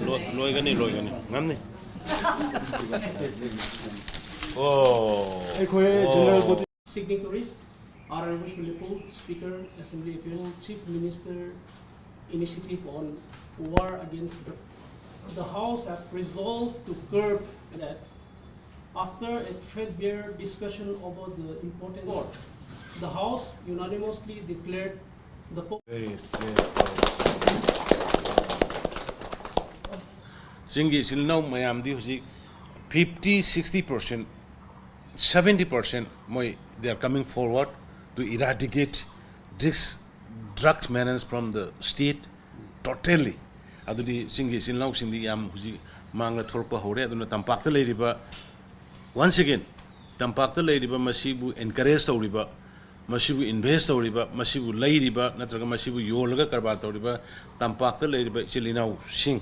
loigani ngamni oh general body signatories Honorable Shulipul, Speaker, Assembly Official, Chief Minister Initiative on War Against Drugs. The House has resolved to curb that after a threadbare discussion over the important war. The House unanimously declared the Singi silnau mayam di husi 50-60%, 70% they are coming forward to eradicate this drugs menace from the state totally. Adudi singi silnau sindi yam husi mangla thorpa hore aduna tampakta leiriba once again tampakta leiriba masibu encourage tawriba masibu invest tawriba masibu leiriba natraga masibu yolaga karbar tawriba tampakta leiriba chilinau sing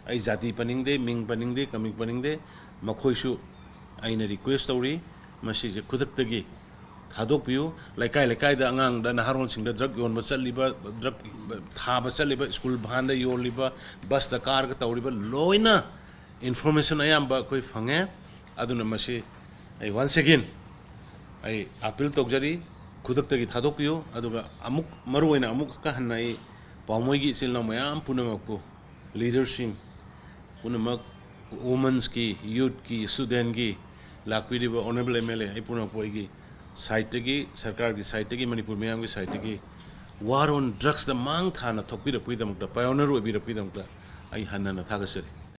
ai jati paningde ming paningde kaming paningde makhoisu aina request tawri masi je khudaktagi thadok piu laikai da angang da naharon sing da drug yon basaliba drug thaba saliba school bhanda yoliba bus da car ka tawriba loina information ayamba koi phange aduna masi ai once again ai appeal tokjari khudaktagi thadok piu aduga amuk maruina amuk ka hanai Poumai gi silna mayam punamakpu leadership punamak women's ki youth ki student ki lakpiriba honorable MLA ai punamakpu gi side gi sarkar gi side gi manipur miyam gi side gi war on drugs the mang thana thokpira puidam da pioneer obi ra puidam da ai hanna na thagasari